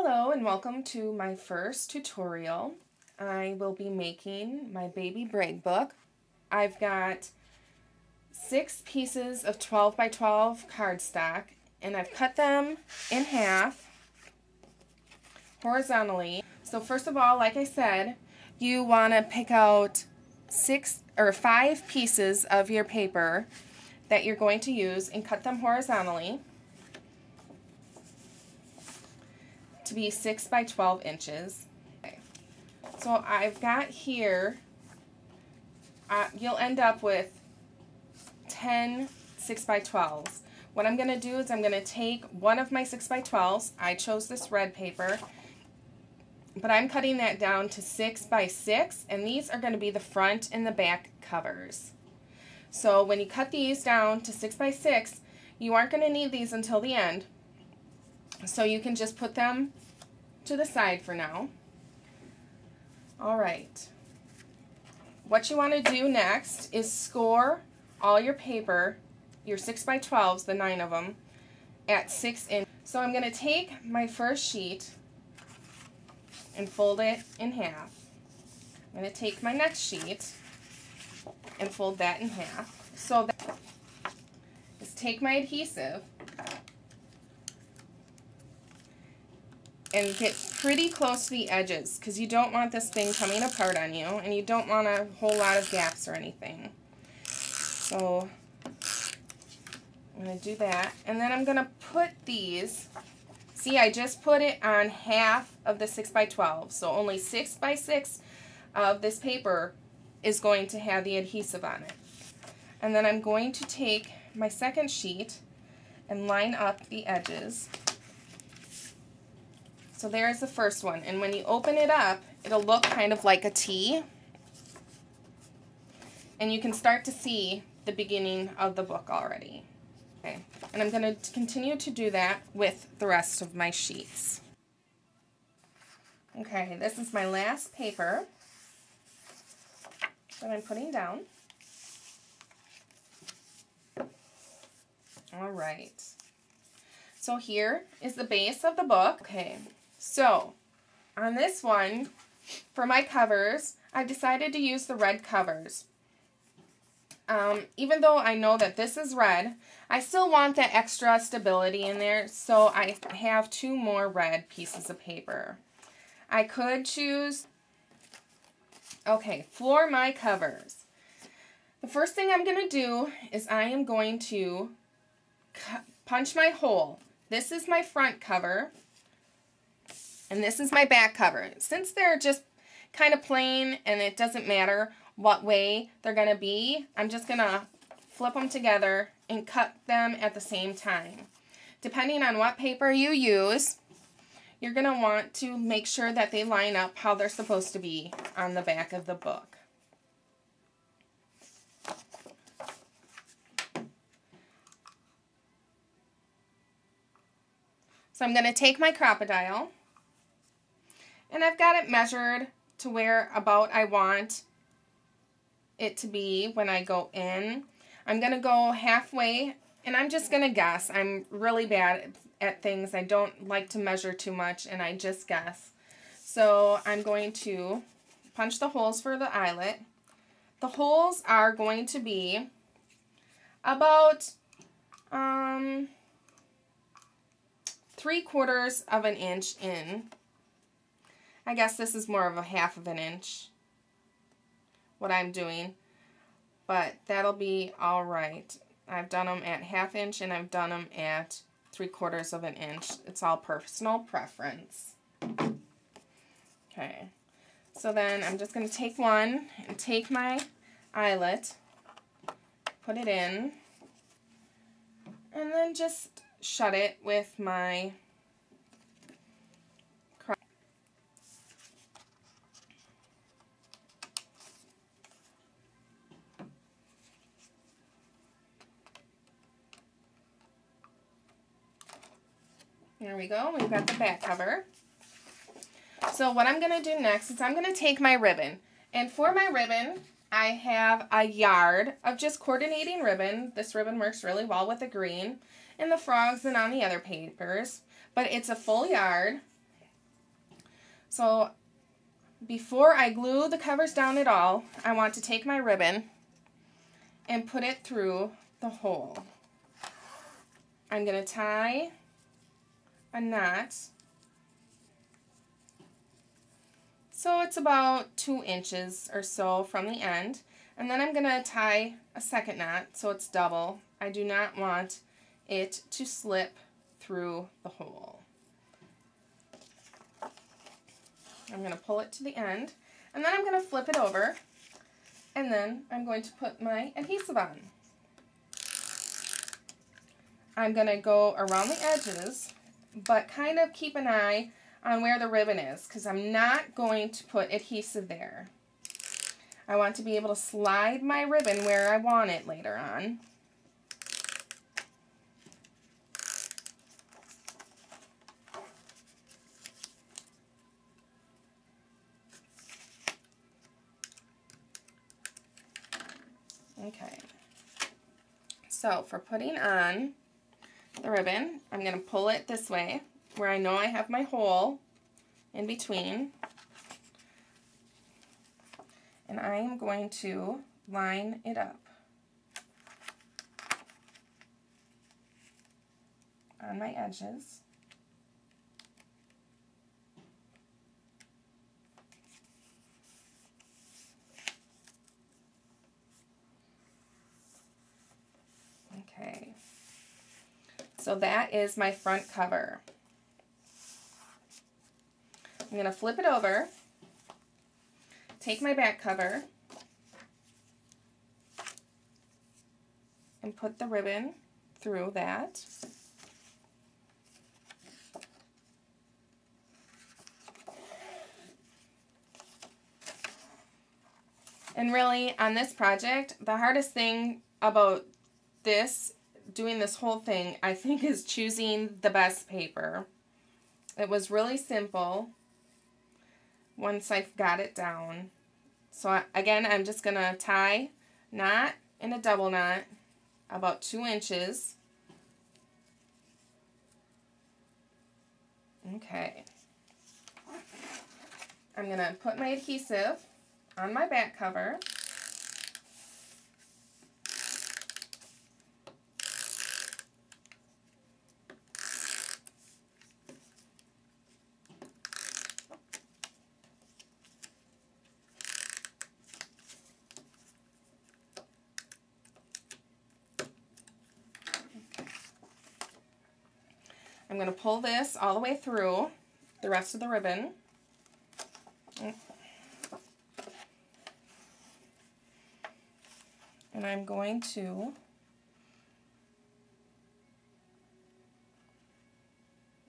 Hello and welcome to my first tutorial. I will be making my baby brag book. I've got 6 pieces of 12 by 12 cardstock and I've cut them in half horizontally. So first of all, like I said, you want to pick out 6 or 5 pieces of your paper that you're going to use and cut them horizontally to be 6 by 12 inches. Okay. So I've got here, you'll end up with 10 6 by 12s. What I'm going to do is I'm going to take one of my 6 by 12s. I chose this red paper, but I'm cutting that down to 6 by 6, and these are going to be the front and the back covers. So when you cut these down to 6 by 6, you aren't going to need these until the end. So you can just put them to the side for now. Alright. What you want to do next is score all your paper, your 6 by 12s, the 9 of them, at 6 inches. So I'm going to take my first sheet and fold it in half. I'm going to take my next sheet and fold that in half. So is take my adhesive and get pretty close to the edges because you don't want this thing coming apart on you and you don't want a whole lot of gaps or anything. So I'm going to do that, and then I'm going to put these, see, I just put it on half of the 6 by 12, so only 6 by 6 of this paper is going to have the adhesive on it. And then I'm going to take my second sheet and line up the edges. So there's the first one, and when you open it up, it'll look kind of like a T, and you can start to see the beginning of the book already. Okay, and I'm going to continue to do that with the rest of my sheets. Okay, this is my last paper that I'm putting down. Alright, so here is the base of the book. Okay, so on this one, for my covers, I decided to use the red covers. Even though I know that this is red, I still want that extra stability in there, so I have 2 more red pieces of paper. I could choose, okay, for my covers, the first thing I'm going to do is I am going to punch my hole. This is my front cover, and this is my back cover. Since they're just kind of plain and it doesn't matter what way they're going to be, I'm just going to flip them together and cut them at the same time. Depending on what paper you use, you're going to want to make sure that they line up how they're supposed to be on the back of the book. So I'm going to take my Crop-A-Dile, and I've got it measured to where about I want it to be when I go in. I'm going to go halfway, and I'm just going to guess. I'm really bad at things. I don't like to measure too much, and I just guess. So I'm going to punch the holes for the eyelet. The holes are going to be about 3/4 of an inch in. I guess this is more of a 1/2 of an inch, what I'm doing, but that'll be alright. I've done them at 1/2 inch and I've done them at 3/4 of an inch. It's all personal preference. Okay, so then I'm just going to take one and take my eyelet, put it in, and then just shut it with my There we go, we've got the back cover. So what I'm going to do next is I'm going to take my ribbon. And for my ribbon, I have a yard of just coordinating ribbon. This ribbon works really well with the green and the frogs and on the other papers. But it's a full yard. So before I glue the covers down at all, I want to take my ribbon and put it through the hole. I'm going to tie a knot. So it's about 2 inches or so from the end. And then I'm going to tie a second knot so it's double. I do not want it to slip through the hole. I'm going to pull it to the end, and then I'm going to flip it over, and then I'm going to put my adhesive on. I'm going to go around the edges, but kind of keep an eye on where the ribbon is, because I'm not going to put adhesive there. I want to be able to slide my ribbon where I want it later on. Okay, so for putting on the ribbon, I'm going to pull it this way where I know I have my hole in between. And I am going to line it up on my edges. Okay, so that is my front cover. I'm going to flip it over, take my back cover, and put the ribbon through that. And really, on this project, the hardest thing about doing this whole thing, I think, is choosing the best paper. It was really simple once I got it down. So again, I'm just going to tie knot in a double knot about 2 inches. Okay. I'm going to put my adhesive on my back cover. I'm going to pull this all the way through the rest of the ribbon. And I'm going to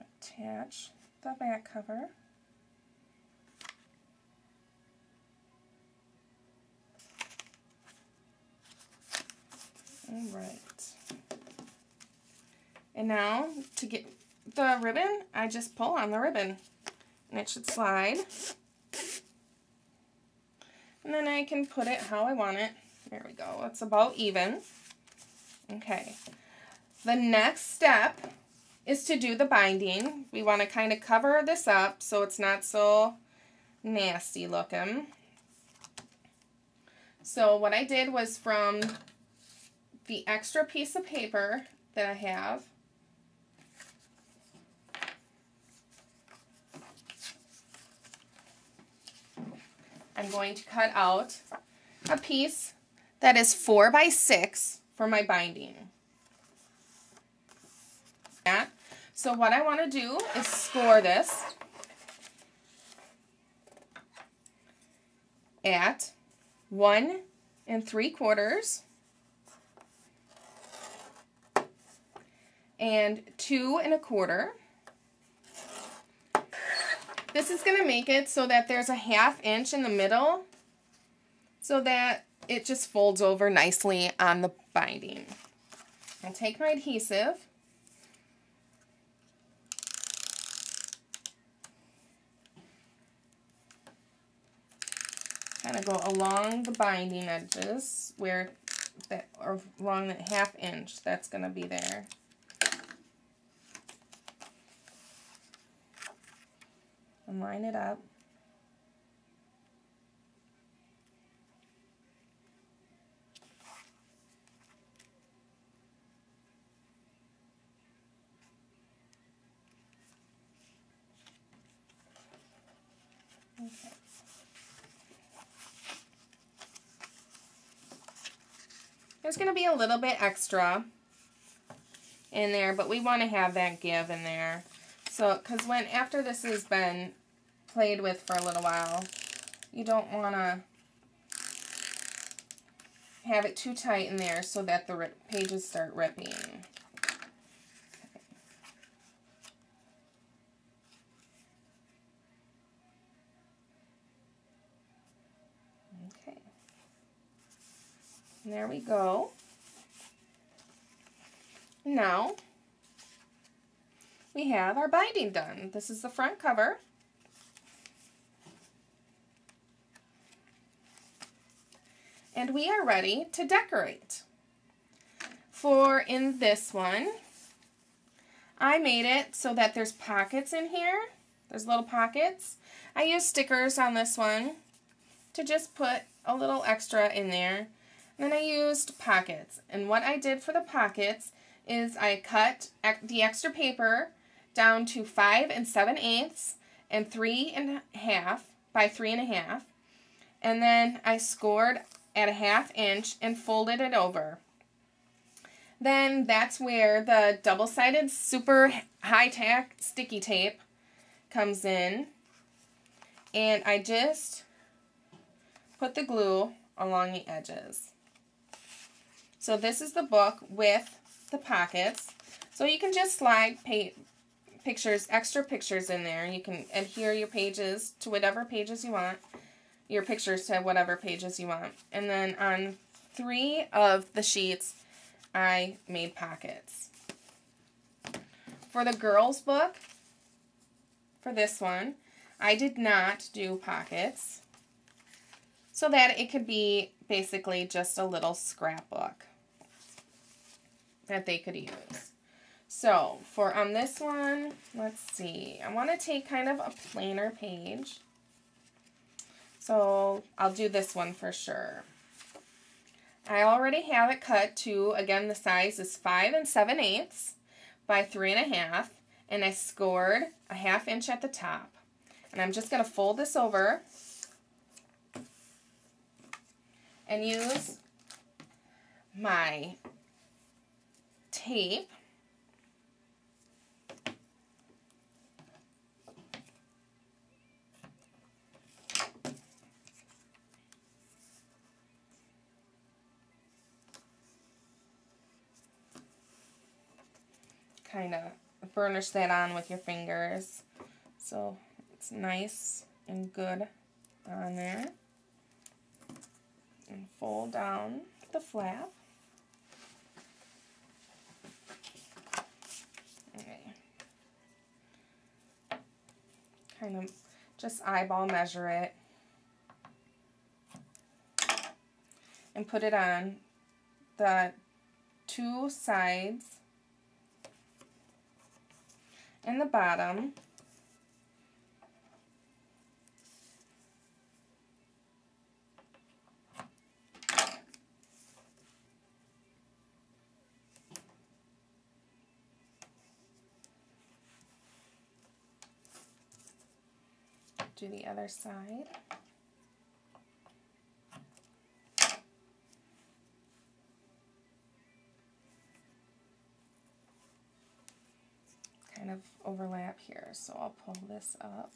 attach the back cover. All right. And now to get the ribbon, I just pull on the ribbon and it should slide. And then I can put it how I want it. There we go. It's about even. Okay. The next step is to do the binding. We want to kind of cover this up so it's not so nasty looking. So what I did was from the extra piece of paper that I have, I'm going to cut out a piece that is 4 by 6 for my binding. So what I want to do is score this at 1 3/4 and 2 1/4. This is going to make it so that there's a 1/2 inch in the middle so that it just folds over nicely on the binding. I'll take my adhesive kind of go along the binding edges where that, or along that 1/2 inch that's going to be there. and line it up. Okay. There's going to be a little bit extra in there, but we want to have that give in there. So, because after this has been played with for a little while, you don't want to have it too tight in there so that the pages start ripping. Okay. And there we go. Now, we have our binding done. This is the front cover. And we are ready to decorate. In this one, I made it so that there's pockets in here. There's little pockets. I used stickers on this one to just put a little extra in there. And then I used pockets. And what I did for the pockets is I cut the extra paper down to 5 7/8 and 3 1/2 by 3 1/2. And then I scored at a 1/2 inch and folded it over. Then that's where the double-sided super high-tack sticky tape comes in. And I just put the glue along the edges. So this is the book with the pockets. So you can just slide extra pictures in there. You can adhere your pages to whatever pages you want. Your pictures to whatever pages you want. And then on 3 of the sheets, I made pockets. For the girls' book, for this one, I did not do pockets so that it could be basically just a little scrapbook that they could use. So on this one, let's see, I want to take kind of a plainer page. So I'll do this one for sure. I already have it cut to, again, the size is 5 7/8 by 3 1/2, and I scored a 1/2 inch at the top. And I'm just going to fold this over and use my tape kind of burnish that on with your fingers so it's nice and good on there, and fold down the flap. Okay. Kind of just eyeball measure it and put it on the 2 sides and the bottom. Do the other side. Kind of overlap here, so I'll pull this up.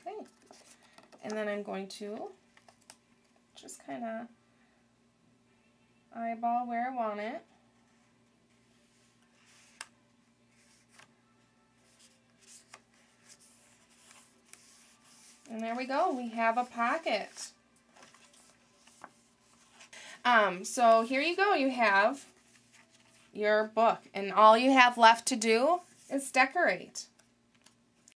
Okay, and then I'm going to just kind of eyeball where I want it. And there we go, we have a pocket. So here you go, you have your book, and all you have left to do is decorate.